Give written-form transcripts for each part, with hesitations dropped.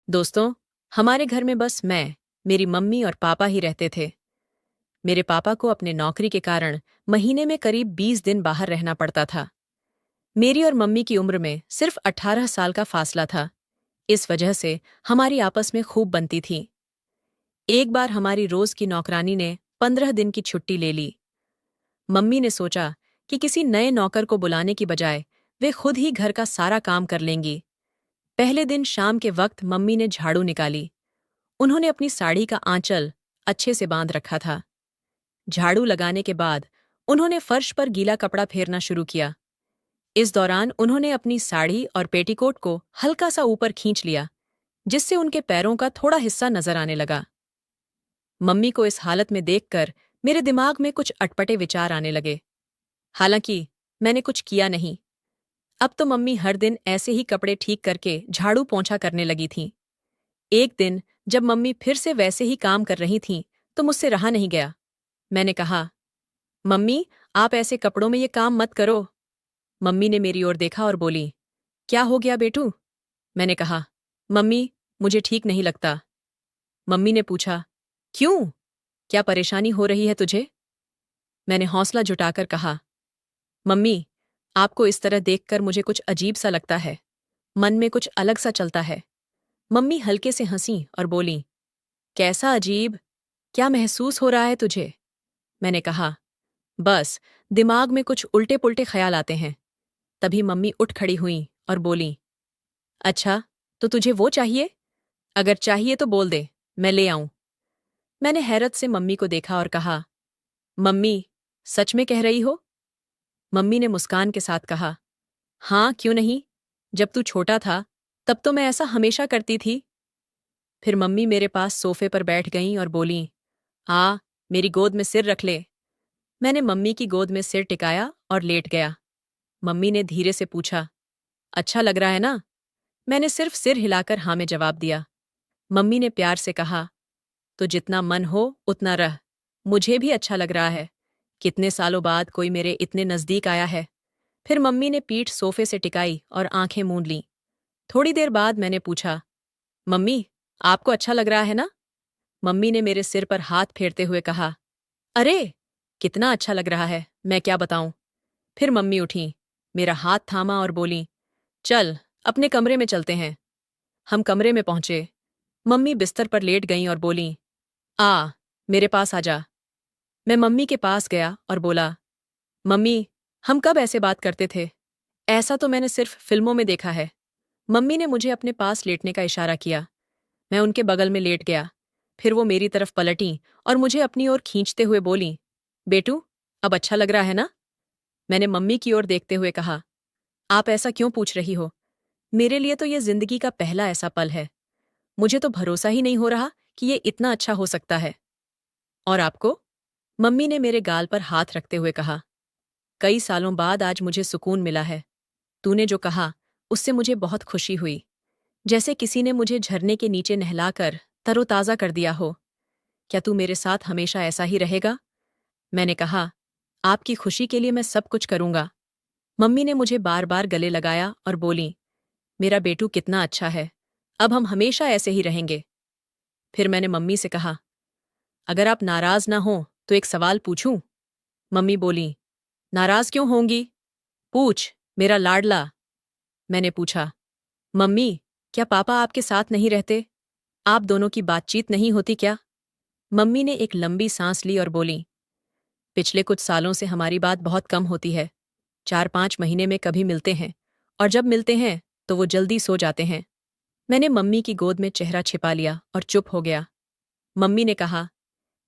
दोस्तों, हमारे घर में बस मैं, मेरी मम्मी और पापा ही रहते थे। मेरे पापा को अपने नौकरी के कारण महीने में करीब 20 दिन बाहर रहना पड़ता था। मेरी और मम्मी की उम्र में सिर्फ 18 साल का फासला था। इस वजह से हमारी आपस में खूब बनती थी। एक बार हमारी रोज की नौकरानी ने 15 दिन की छुट्टी ले ली। मम्मी ने सोचा कि किसी नए नौकर को बुलाने की बजाय वे खुद ही घर का सारा काम कर लेंगी। पहले दिन शाम के वक्त मम्मी ने झाड़ू निकाली। उन्होंने अपनी साड़ी का आंचल अच्छे से बांध रखा था। झाड़ू लगाने के बाद उन्होंने फर्श पर गीला कपड़ा फेरना शुरू किया। इस दौरान उन्होंने अपनी साड़ी और पेटीकोट को हल्का सा ऊपर खींच लिया, जिससे उनके पैरों का थोड़ा हिस्सा नजर आने लगा। मम्मी को इस हालत में देखकर मेरे दिमाग में कुछ अटपटे विचार आने लगे। हालांकि मैंने कुछ किया नहीं। अब तो मम्मी हर दिन ऐसे ही कपड़े ठीक करके झाड़ू पोंछा करने लगी थीं। एक दिन जब मम्मी फिर से वैसे ही काम कर रही थीं, तो मुझसे रहा नहीं गया। मैंने कहा, मम्मी, आप ऐसे कपड़ों में ये काम मत करो। मम्मी ने मेरी ओर देखा और बोली, क्या हो गया बेटू? मैंने कहा, मम्मी, मुझे ठीक नहीं लगता। मम्मी ने पूछा, क्यों? क्या परेशानी हो रही है तुझे? मैंने हौसला जुटाकर कहा, मम्मी, आपको इस तरह देखकर मुझे कुछ अजीब सा लगता है। मन में कुछ अलग सा चलता है। मम्मी हल्के से हंसी और बोली, कैसा अजीब? क्या महसूस हो रहा है तुझे? मैंने कहा, बस दिमाग में कुछ उल्टे पुल्टे ख्याल आते हैं। तभी मम्मी उठ खड़ी हुई और बोली, अच्छा, तो तुझे वो चाहिए? अगर चाहिए तो बोल दे, मैं ले आऊं। मैंने हैरत से मम्मी को देखा और कहा, मम्मी, सच में कह रही हो? मम्मी ने मुस्कान के साथ कहा, हाँ, क्यों नहीं। जब तू छोटा था तब तो मैं ऐसा हमेशा करती थी। फिर मम्मी मेरे पास सोफे पर बैठ गईं और बोलीं, आ, मेरी गोद में सिर रख ले। मैंने मम्मी की गोद में सिर टिकाया और लेट गया। मम्मी ने धीरे से पूछा, अच्छा लग रहा है ना? मैंने सिर्फ सिर हिलाकर हाँ में जवाब दिया। मम्मी ने प्यार से कहा, तो जितना मन हो उतना रह। मुझे भी अच्छा लग रहा है। कितने सालों बाद कोई मेरे इतने नजदीक आया है। फिर मम्मी ने पीठ सोफे से टिकाई और आंखें मूंद लीं। थोड़ी देर बाद मैंने पूछा, मम्मी, आपको अच्छा लग रहा है ना? मम्मी ने मेरे सिर पर हाथ फेरते हुए कहा, अरे, कितना अच्छा लग रहा है, मैं क्या बताऊं। फिर मम्मी उठी, मेरा हाथ थामा और बोली, चल, अपने कमरे में चलते हैं। हम कमरे में पहुंचे। मम्मी बिस्तर पर लेट गईं और बोलीं, आ, मेरे पास आ जा। मैं मम्मी के पास गया और बोला, मम्मी, हम कब ऐसे बात करते थे? ऐसा तो मैंने सिर्फ फिल्मों में देखा है। मम्मी ने मुझे अपने पास लेटने का इशारा किया। मैं उनके बगल में लेट गया। फिर वो मेरी तरफ पलटी और मुझे अपनी ओर खींचते हुए बोली, बेटू, अब अच्छा लग रहा है ना? मैंने मम्मी की ओर देखते हुए कहा, आप ऐसा क्यों पूछ रही हो? मेरे लिए तो ये जिंदगी का पहला ऐसा पल है। मुझे तो भरोसा ही नहीं हो रहा कि ये इतना अच्छा हो सकता है। और आपको? मम्मी ने मेरे गाल पर हाथ रखते हुए कहा, कई सालों बाद आज मुझे सुकून मिला है। तूने जो कहा उससे मुझे बहुत खुशी हुई, जैसे किसी ने मुझे झरने के नीचे नहलाकर तरोताजा कर दिया हो। क्या तू मेरे साथ हमेशा ऐसा ही रहेगा? मैंने कहा, आपकी खुशी के लिए मैं सब कुछ करूंगा। मम्मी ने मुझे बार बार गले लगाया और बोली, मेरा बेटू कितना अच्छा है। अब हम हमेशा ऐसे ही रहेंगे। फिर मैंने मम्मी से कहा, अगर आप नाराज ना हो तो एक सवाल पूछूं? मम्मी बोली, नाराज क्यों होंगी? पूछ, मेरा लाडला। मैंने पूछा, मम्मी, क्या पापा आपके साथ नहीं रहते? आप दोनों की बातचीत नहीं होती क्या? मम्मी ने एक लंबी सांस ली और बोली, पिछले कुछ सालों से हमारी बात बहुत कम होती है। 4-5 महीने में कभी मिलते हैं, और जब मिलते हैं तो वो जल्दी सो जाते हैं। मैंने मम्मी की गोद में चेहरा छिपा लिया और चुप हो गया। मम्मी ने कहा,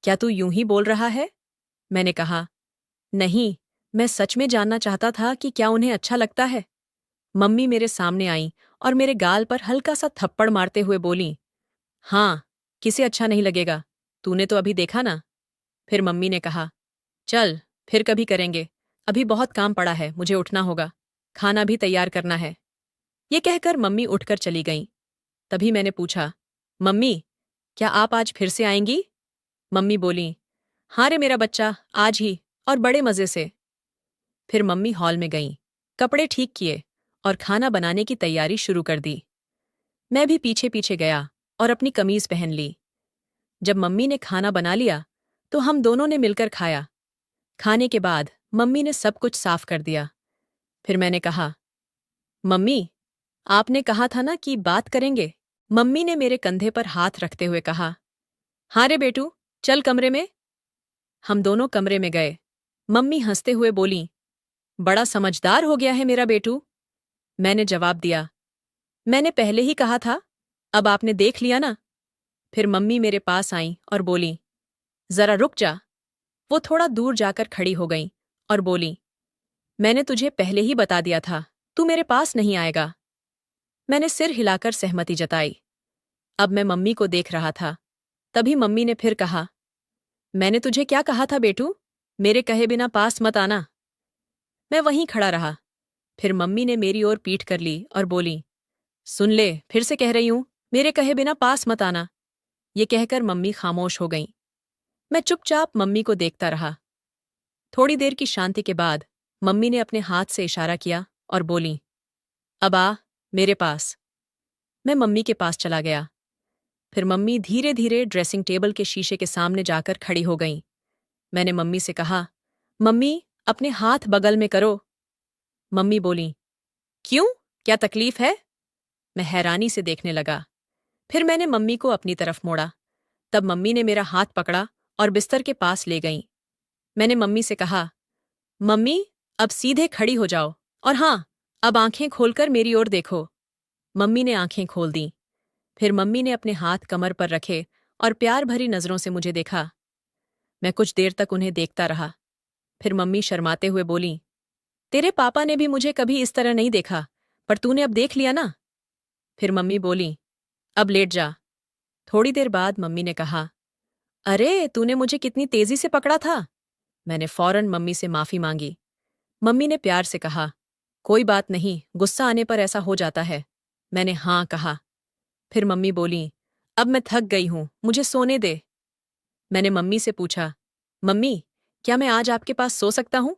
क्या तू यूं ही बोल रहा है? मैंने कहा, नहीं, मैं सच में जानना चाहता था कि क्या उन्हें अच्छा लगता है। मम्मी मेरे सामने आई और मेरे गाल पर हल्का सा थप्पड़ मारते हुए बोली, हाँ, किसे अच्छा नहीं लगेगा? तूने तो अभी देखा ना। फिर मम्मी ने कहा, चल, फिर कभी करेंगे। अभी बहुत काम पड़ा है, मुझे उठना होगा। खाना भी तैयार करना है। ये कहकर मम्मी उठकर चली गईं। तभी मैंने पूछा, मम्मी, क्या आप आज फिर से आएंगी? मम्मी बोली, हाँ रे मेरा बच्चा, आज ही, और बड़े मजे से। फिर मम्मी हॉल में गईं, कपड़े ठीक किए और खाना बनाने की तैयारी शुरू कर दी। मैं भी पीछे पीछे गया और अपनी कमीज पहन ली। जब मम्मी ने खाना बना लिया तो हम दोनों ने मिलकर खाया। खाने के बाद मम्मी ने सब कुछ साफ कर दिया। फिर मैंने कहा, मम्मी, आपने कहा था ना कि बात करेंगे। मम्मी ने मेरे कंधे पर हाथ रखते हुए कहा, हाँ रे बेटू, चल कमरे में। हम दोनों कमरे में गए। मम्मी हंसते हुए बोली, बड़ा समझदार हो गया है मेरा बेटू। मैंने जवाब दिया, मैंने पहले ही कहा था, अब आपने देख लिया ना। फिर मम्मी मेरे पास आईं और बोली, जरा रुक जा। वो थोड़ा दूर जाकर खड़ी हो गईं और बोली, मैंने तुझे पहले ही बता दिया था, तू मेरे पास नहीं आएगा। मैंने सिर हिलाकर सहमति जताई। अब मैं मम्मी को देख रहा था। तभी मम्मी ने फिर कहा, मैंने तुझे क्या कहा था बेटू, मेरे कहे बिना पास मत आना। मैं वहीं खड़ा रहा। फिर मम्मी ने मेरी ओर पीठ कर ली और बोली, सुन ले, फिर से कह रही हूं, मेरे कहे बिना पास मत आना। ये कहकर मम्मी खामोश हो गईं। मैं चुपचाप मम्मी को देखता रहा। थोड़ी देर की शांति के बाद मम्मी ने अपने हाथ से इशारा किया और बोली, अब आ मेरे पास। मैं मम्मी के पास चला गया। फिर मम्मी धीरे धीरे ड्रेसिंग टेबल के शीशे के सामने जाकर खड़ी हो गईं। मैंने मम्मी से कहा, मम्मी, अपने हाथ बगल में करो। मम्मी बोली, क्यों, क्या तकलीफ है? मैं हैरानी से देखने लगा। फिर मैंने मम्मी को अपनी तरफ मोड़ा। तब मम्मी ने मेरा हाथ पकड़ा और बिस्तर के पास ले गईं। मैंने मम्मी से कहा, मम्मी, अब सीधे खड़ी हो जाओ और हाँ, अब आंखें खोलकर मेरी ओर देखो। मम्मी ने आंखें खोल दीं। फिर मम्मी ने अपने हाथ कमर पर रखे और प्यार भरी नजरों से मुझे देखा। मैं कुछ देर तक उन्हें देखता रहा। फिर मम्मी शर्माते हुए बोली, तेरे पापा ने भी मुझे कभी इस तरह नहीं देखा, पर तूने अब देख लिया ना। फिर मम्मी बोली, अब लेट जा। थोड़ी देर बाद मम्मी ने कहा, अरे, तूने मुझे कितनी तेजी से पकड़ा था। मैंने फौरन मम्मी से माफी मांगी। मम्मी ने प्यार से कहा, कोई बात नहीं, गुस्सा आने पर ऐसा हो जाता है। मैंने हाँ कहा। फिर मम्मी बोली, अब मैं थक गई हूं, मुझे सोने दे। मैंने मम्मी से पूछा, मम्मी, क्या मैं आज आपके पास सो सकता हूं?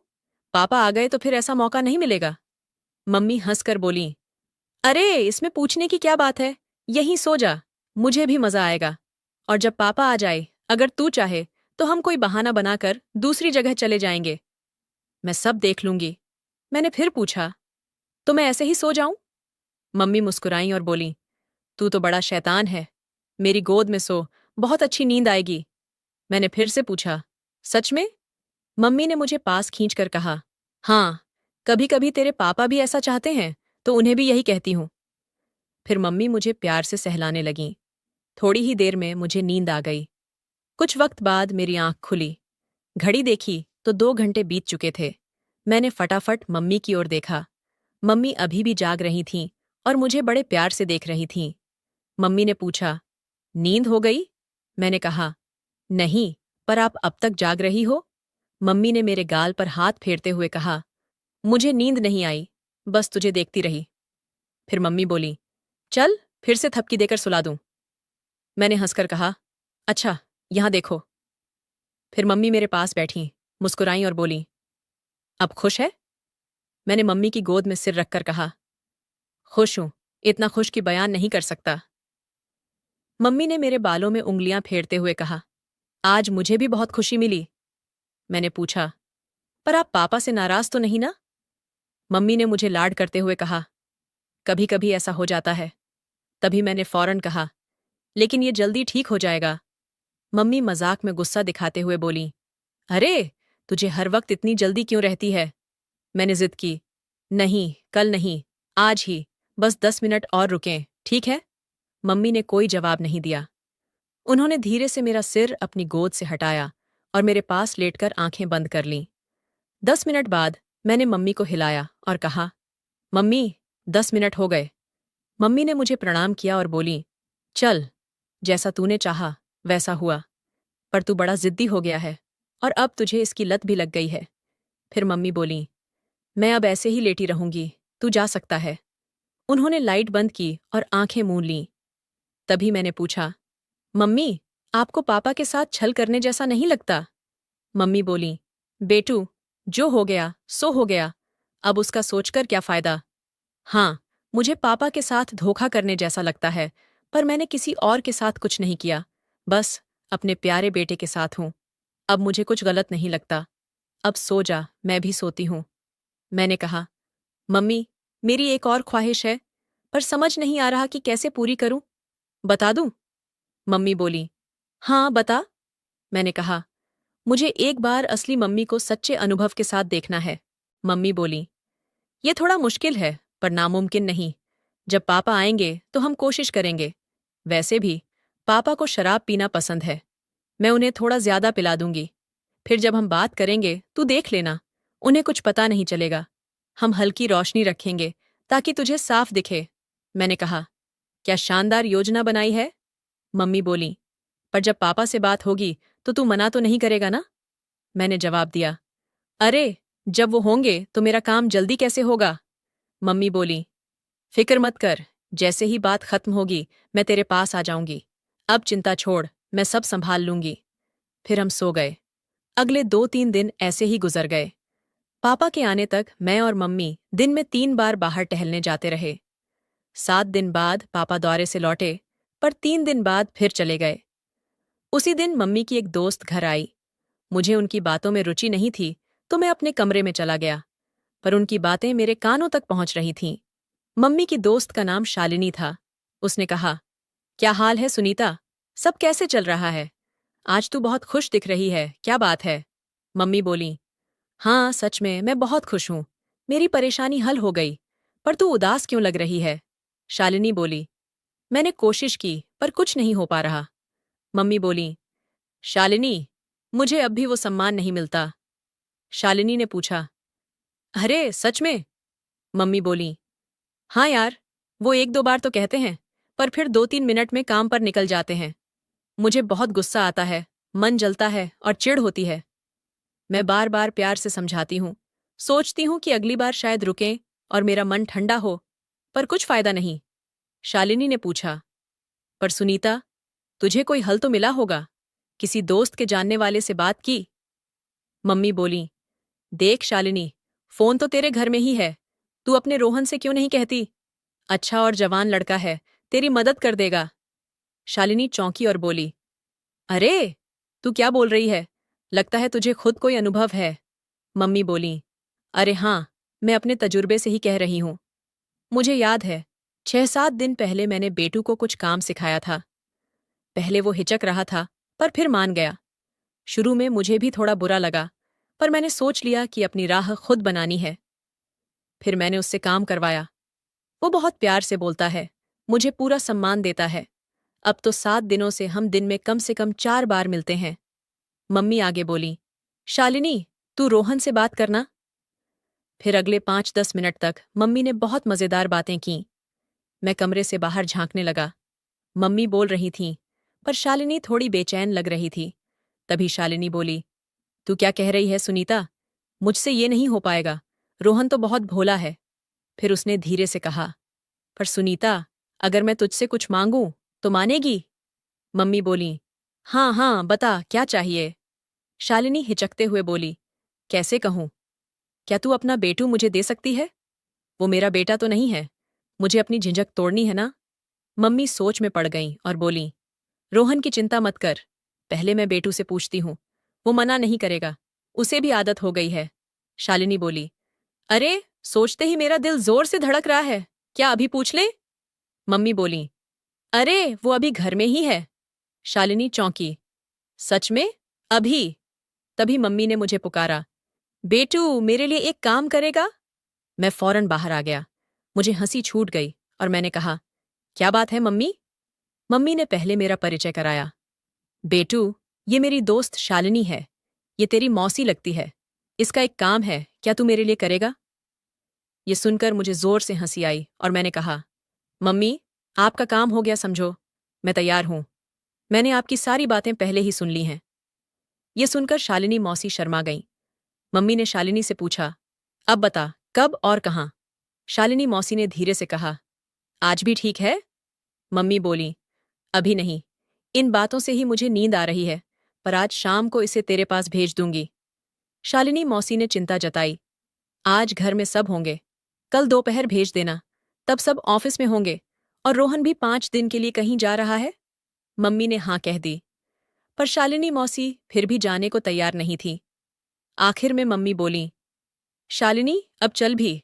पापा आ गए तो फिर ऐसा मौका नहीं मिलेगा। मम्मी हंसकर बोली, अरे, इसमें पूछने की क्या बात है, यहीं सो जा, मुझे भी मजा आएगा। और जब पापा आ जाए, अगर तू चाहे तो हम कोई बहाना बनाकर दूसरी जगह चले जाएंगे। मैं सब देख लूंगी। मैंने फिर पूछा, तो मैं ऐसे ही सो जाऊं? मम्मी मुस्कुराई और बोली, तू तो बड़ा शैतान है, मेरी गोद में सो, बहुत अच्छी नींद आएगी। मैंने फिर से पूछा, सच में? मम्मी ने मुझे पास खींचकर कहा, हाँ, कभी कभी तेरे पापा भी ऐसा चाहते हैं तो उन्हें भी यही कहती हूं। फिर मम्मी मुझे प्यार से सहलाने लगीं। थोड़ी ही देर में मुझे नींद आ गई। कुछ वक्त बाद मेरी आंख खुली। घड़ी देखी तो 2 घंटे बीत चुके थे। मैंने फटाफट मम्मी की ओर देखा। मम्मी अभी भी जाग रही थीं और मुझे बड़े प्यार से देख रही थीं। मम्मी ने पूछा, नींद हो गई? मैंने कहा, नहीं, पर आप अब तक जाग रही हो? मम्मी ने मेरे गाल पर हाथ फेरते हुए कहा, मुझे नींद नहीं आई, बस तुझे देखती रही। फिर मम्मी बोली, चल, फिर से थपकी देकर सुला दूं। मैंने हंसकर कहा, अच्छा, यहां देखो। फिर मम्मी मेरे पास बैठी, मुस्कुराई और बोली, अब खुश है? मैंने मम्मी की गोद में सिर रखकर कहा, खुश हूं, इतना खुश कि बयान नहीं कर सकता। मम्मी ने मेरे बालों में उंगलियां फेरते हुए कहा, आज मुझे भी बहुत खुशी मिली। मैंने पूछा, पर आप पापा से नाराज तो नहीं ना? मम्मी ने मुझे लाड करते हुए कहा, कभी कभी ऐसा हो जाता है। तभी मैंने फौरन कहा, लेकिन ये जल्दी ठीक हो जाएगा। मम्मी मजाक में गुस्सा दिखाते हुए बोली, अरे, तुझे हर वक्त इतनी जल्दी क्यों रहती है? मैंने जिद की, नहीं, कल नहीं, आज ही, बस 10 मिनट और रुकें, ठीक है? मम्मी ने कोई जवाब नहीं दिया। उन्होंने धीरे से मेरा सिर अपनी गोद से हटाया और मेरे पास लेटकर आंखें बंद कर लीं। 10 मिनट बाद मैंने मम्मी को हिलाया और कहा, मम्मी, 10 मिनट हो गए। मम्मी ने मुझे प्रणाम किया और बोली, चल, जैसा तूने चाहा वैसा हुआ, पर तू बड़ा जिद्दी हो गया है और अब तुझे इसकी लत भी लग गई है। फिर मम्मी बोली, मैं अब ऐसे ही लेटी रहूंगी, तू जा सकता है। उन्होंने लाइट बंद की और आंखें मूंद लीं। तभी मैंने पूछा, मम्मी, आपको पापा के साथ छल करने जैसा नहीं लगता? मम्मी बोली, बेटू, जो हो गया सो हो गया, अब उसका सोचकर क्या फायदा। हाँ, मुझे पापा के साथ धोखा करने जैसा लगता है, पर मैंने किसी और के साथ कुछ नहीं किया, बस अपने प्यारे बेटे के साथ हूँ। अब मुझे कुछ गलत नहीं लगता। अब सो जा, मैं भी सोती हूँ। मैंने कहा, मम्मी, मेरी एक और ख्वाहिश है, पर समझ नहीं आ रहा कि कैसे पूरी करूं। बता दूं? मम्मी बोली, हाँ, बता। मैंने कहा, मुझे एक बार असली मम्मी को सच्चे अनुभव के साथ देखना है। मम्मी बोली, ये थोड़ा मुश्किल है, पर नामुमकिन नहीं। जब पापा आएंगे तो हम कोशिश करेंगे। वैसे भी पापा को शराब पीना पसंद है। मैं उन्हें थोड़ा ज्यादा पिला दूंगी। फिर जब हम बात करेंगे तो देख लेना, उन्हें कुछ पता नहीं चलेगा। हम हल्की रोशनी रखेंगे ताकि तुझे साफ दिखे। मैंने कहा, क्या शानदार योजना बनाई है। मम्मी बोली, पर जब पापा से बात होगी तो तू मना तो नहीं करेगा ना? मैंने जवाब दिया, अरे, जब वो होंगे तो मेरा काम जल्दी कैसे होगा? मम्मी बोली, फिक्र मत कर, जैसे ही बात खत्म होगी मैं तेरे पास आ जाऊंगी। अब चिंता छोड़, मैं सब संभाल लूंगी। फिर हम सो गए। अगले 2-3 दिन ऐसे ही गुजर गए। पापा के आने तक मैं और मम्मी दिन में 3 बार बाहर टहलने जाते रहे। 7 दिन बाद पापा दौरे से लौटे, पर 3 दिन बाद फिर चले गए। उसी दिन मम्मी की एक दोस्त घर आई। मुझे उनकी बातों में रुचि नहीं थी, तो मैं अपने कमरे में चला गया, पर उनकी बातें मेरे कानों तक पहुंच रही थीं। मम्मी की दोस्त का नाम शालिनी था। उसने कहा, क्या हाल है सुनीता? सब कैसे चल रहा है? आज तू बहुत खुश दिख रही है, क्या बात है? मम्मी बोली, हाँ, सच में मैं बहुत खुश हूँ। मेरी परेशानी हल हो गई। पर तू उदास क्यों लग रही है? शालिनी बोली, मैंने कोशिश की, पर कुछ नहीं हो पा रहा। मम्मी बोली, शालिनी, मुझे अब भी वो सम्मान नहीं मिलता। शालिनी ने पूछा, अरे, सच में? मम्मी बोली, हाँ यार, वो 1-2 बार तो कहते हैं, पर फिर 2-3 मिनट में काम पर निकल जाते हैं। मुझे बहुत गुस्सा आता है, मन जलता है और चिढ़ होती है। मैं बार बार प्यार से समझाती हूँ, सोचती हूँ कि अगली बार शायद रुकें और मेरा मन ठंडा हो, पर कुछ फायदा नहीं। शालिनी ने पूछा, पर सुनीता, तुझे कोई हल तो मिला होगा? किसी दोस्त के जानने वाले से बात की? मम्मी बोली, देख शालिनी, फोन तो तेरे घर में ही है। तू अपने रोहन से क्यों नहीं कहती? अच्छा और जवान लड़का है, तेरी मदद कर देगा। शालिनी चौंकी और बोली, अरे, तू क्या बोल रही है? लगता है तुझे खुद कोई अनुभव है। मम्मी बोली, अरे हाँ, मैं अपने तजुर्बे से ही कह रही हूँ। मुझे याद है, 6-7 दिन पहले मैंने बेटू को कुछ काम सिखाया था। पहले वो हिचक रहा था, पर फिर मान गया। शुरू में मुझे भी थोड़ा बुरा लगा, पर मैंने सोच लिया कि अपनी राह खुद बनानी है। फिर मैंने उससे काम करवाया। वो बहुत प्यार से बोलता है, मुझे पूरा सम्मान देता है। अब तो 7 दिनों से हम दिन में कम से कम 4 बार मिलते हैं। मम्मी आगे बोली, शालिनी, तू रोहन से बात करना। फिर अगले 5-10 मिनट तक मम्मी ने बहुत मजेदार बातें की। मैं कमरे से बाहर झांकने लगा। मम्मी बोल रही थीं, पर शालिनी थोड़ी बेचैन लग रही थी। तभी शालिनी बोली, तू क्या कह रही है सुनीता? मुझसे ये नहीं हो पाएगा। रोहन तो बहुत भोला है। फिर उसने धीरे से कहा, पर सुनीता, अगर मैं तुझसे कुछ मांगूं तो मानेगी? मम्मी बोली, हाँ हाँ, बता क्या चाहिए? शालिनी हिचकते हुए बोली, कैसे कहूं? क्या तू अपना बेटू मुझे दे सकती है? वो मेरा बेटा तो नहीं है। मुझे अपनी झिझक तोड़नी है ना? मम्मी सोच में पड़ गईं और बोली, रोहन की चिंता मत कर। पहले मैं बेटू से पूछती हूँ। वो मना नहीं करेगा। उसे भी आदत हो गई है। शालिनी बोली, अरे, सोचते ही मेरा दिल जोर से धड़क रहा है। क्या अभी पूछ ले? मम्मी बोली, अरे, वो अभी घर में ही है। शालिनी चौंकी, सच में? अभी? तभी मम्मी ने मुझे पुकारा, बेटू, मेरे लिए एक काम करेगा? मैं फौरन बाहर आ गया। मुझे हंसी छूट गई और मैंने कहा, क्या बात है मम्मी? मम्मी ने पहले मेरा परिचय कराया। बेटू, ये मेरी दोस्त शालिनी है। ये तेरी मौसी लगती है। इसका एक काम है, क्या तू मेरे लिए करेगा? ये सुनकर मुझे जोर से हंसी आई और मैंने कहा, मम्मी, आपका काम हो गया समझो। मैं तैयार हूं। मैंने आपकी सारी बातें पहले ही सुन ली हैं। ये सुनकर शालिनी मौसी शर्मा गईं। मम्मी ने शालिनी से पूछा, अब बता, कब और कहाँ? शालिनी मौसी ने धीरे से कहा, आज भी ठीक है? मम्मी बोली, अभी नहीं। इन बातों से ही मुझे नींद आ रही है, पर आज शाम को इसे तेरे पास भेज दूंगी। शालिनी मौसी ने चिंता जताई, आज घर में सब होंगे। कल दोपहर भेज देना। तब सब ऑफिस में होंगे और रोहन भी 5 दिन के लिए कहीं जा रहा है। मम्मी ने हाँ कह दी, पर शालिनी मौसी फिर भी जाने को तैयार नहीं थी। आखिर में मम्मी बोली, शालिनी अब चल भी,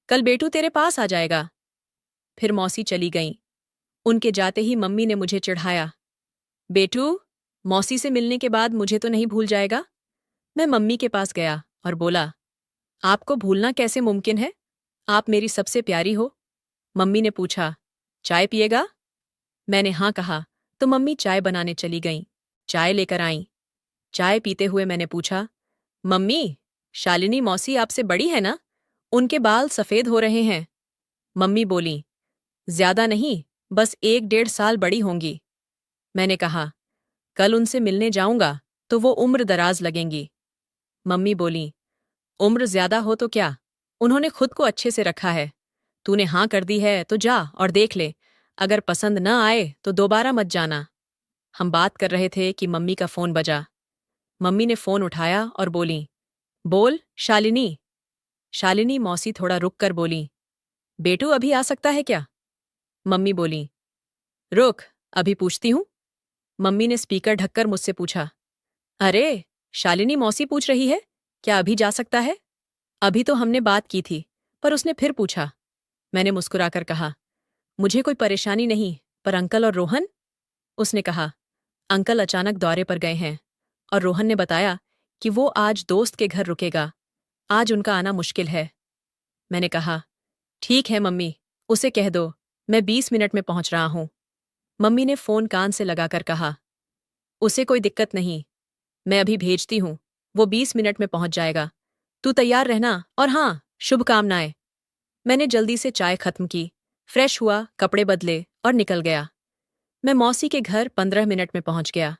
कल बेटू तेरे पास आ जाएगा। फिर मौसी चली गईं। उनके जाते ही मम्मी ने मुझे चिढ़ाया, बेटू, मौसी से मिलने के बाद मुझे तो नहीं भूल जाएगा। मैं मम्मी के पास गया और बोला, आपको भूलना कैसे मुमकिन है? आप मेरी सबसे प्यारी हो। मम्मी ने पूछा, चाय पिएगा? मैंने हाँ कहा तो मम्मी चाय बनाने चली गईं। चाय लेकर आईं। चाय पीते हुए मैंने पूछा, मम्मी, शालिनी मौसी आपसे बड़ी है ना? उनके बाल सफेद हो रहे हैं। मम्मी बोली, ज्यादा नहीं, बस 1-1.5 साल बड़ी होंगी। मैंने कहा, कल उनसे मिलने जाऊंगा तो वो उम्र दराज लगेंगी। मम्मी बोली, उम्र ज्यादा हो तो क्या, उन्होंने खुद को अच्छे से रखा है। तूने हाँ कर दी है तो जा और देख ले, अगर पसंद न आए तो दोबारा मत जाना। हम बात कर रहे थे कि मम्मी का फोन बजा। मम्मी ने फोन उठाया और बोली, बोल शालिनी। शालिनी मौसी थोड़ा रुक कर बोली, बेटू अभी आ सकता है क्या? मम्मी बोली, रुक, अभी पूछती हूँ। मम्मी ने स्पीकर ढककर मुझसे पूछा, अरे, शालिनी मौसी पूछ रही है, क्या अभी जा सकता है? अभी तो हमने बात की थी, पर उसने फिर पूछा। मैंने मुस्कुराकर कहा, मुझे कोई परेशानी नहीं, पर अंकल और रोहन? उसने कहा, अंकल अचानक दौरे पर गए हैं और रोहन ने बताया कि वो आज दोस्त के घर रुकेगा। आज उनका आना मुश्किल है। मैंने कहा, ठीक है मम्मी, उसे कह दो, मैं 20 मिनट में पहुंच रहा हूं। मम्मी ने फोन कान से लगाकर कहा, उसे कोई दिक्कत नहीं, मैं अभी भेजती हूं, वो 20 मिनट में पहुंच जाएगा। तू तैयार रहना और हाँ, शुभकामनाएं। मैंने जल्दी से चाय खत्म की, फ्रेश हुआ, कपड़े बदले और निकल गया। मैं मौसी के घर 15 मिनट में पहुंच गया।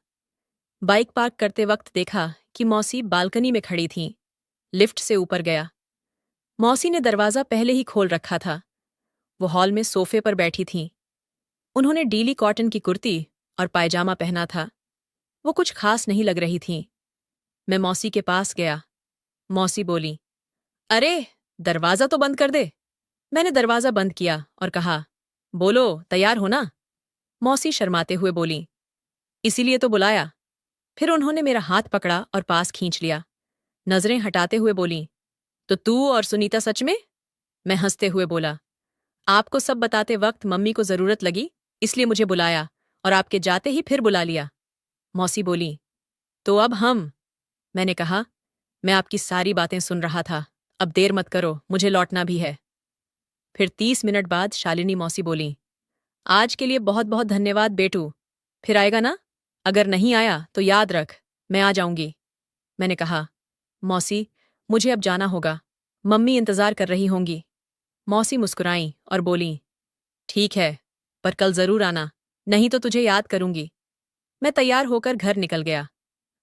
बाइक पार्क करते वक्त देखा कि मौसी बालकनी में खड़ी थीं। लिफ्ट से ऊपर गया। मौसी ने दरवाज़ा पहले ही खोल रखा था। वो हॉल में सोफे पर बैठी थीं। उन्होंने डीली कॉटन की कुर्ती और पायजामा पहना था। वो कुछ खास नहीं लग रही थीं। मैं मौसी के पास गया। मौसी बोली, अरे, दरवाज़ा तो बंद कर दे। मैंने दरवाज़ा बंद किया और कहा, बोलो, तैयार हो ना? मौसी शर्माते हुए बोली, इसीलिए तो बुलाया। फिर उन्होंने मेरा हाथ पकड़ा और पास खींच लिया। नजरें हटाते हुए बोली, तो तू और सुनीता सच में? मैं हंसते हुए बोला, आपको सब बताते वक्त मम्मी को जरूरत लगी, इसलिए मुझे बुलाया और आपके जाते ही फिर बुला लिया। मौसी बोली, तो अब हम? मैंने कहा, मैं आपकी सारी बातें सुन रहा था, अब देर मत करो, मुझे लौटना भी है। फिर 30 मिनट बाद शालिनी मौसी बोली, आज के लिए बहुत बहुत धन्यवाद बेटू, फिर आएगा ना? अगर नहीं आया तो याद रख, मैं आ जाऊंगी। मैंने कहा, मौसी, मुझे अब जाना होगा, मम्मी इंतजार कर रही होंगी। मौसी मुस्कुराईं और बोली, ठीक है, पर कल जरूर आना, नहीं तो तुझे याद करूंगी। मैं तैयार होकर घर निकल गया।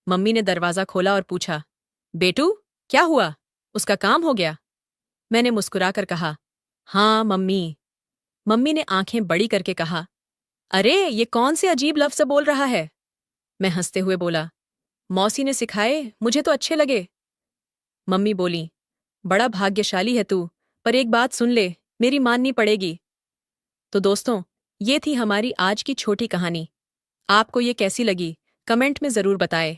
मम्मी ने दरवाज़ा खोला और पूछा, बेटू, क्या हुआ? उसका काम हो गया? मैंने मुस्कुराकर कहा, हाँ मम्मी। मम्मी ने आंखें बड़ी करके कहा, अरे, ये कौन से अजीब लफ्ज़ बोल रहा है? मैं हंसते हुए बोला, मौसी ने सिखाए, मुझे तो अच्छे लगे। मम्मी बोली, बड़ा भाग्यशाली है तू, पर एक बात सुन ले, मेरी माननी पड़ेगी। तो दोस्तों, ये थी हमारी आज की छोटी कहानी। आपको ये कैसी लगी, कमेंट में ज़रूर बताएं।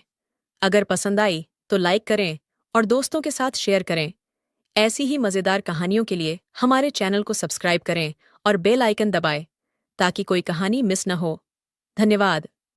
अगर पसंद आई तो लाइक करें और दोस्तों के साथ शेयर करें। ऐसी ही मज़ेदार कहानियों के लिए हमारे चैनल को सब्सक्राइब करें और बेल आइकन दबाएं, ताकि कोई कहानी मिस न हो। धन्यवाद।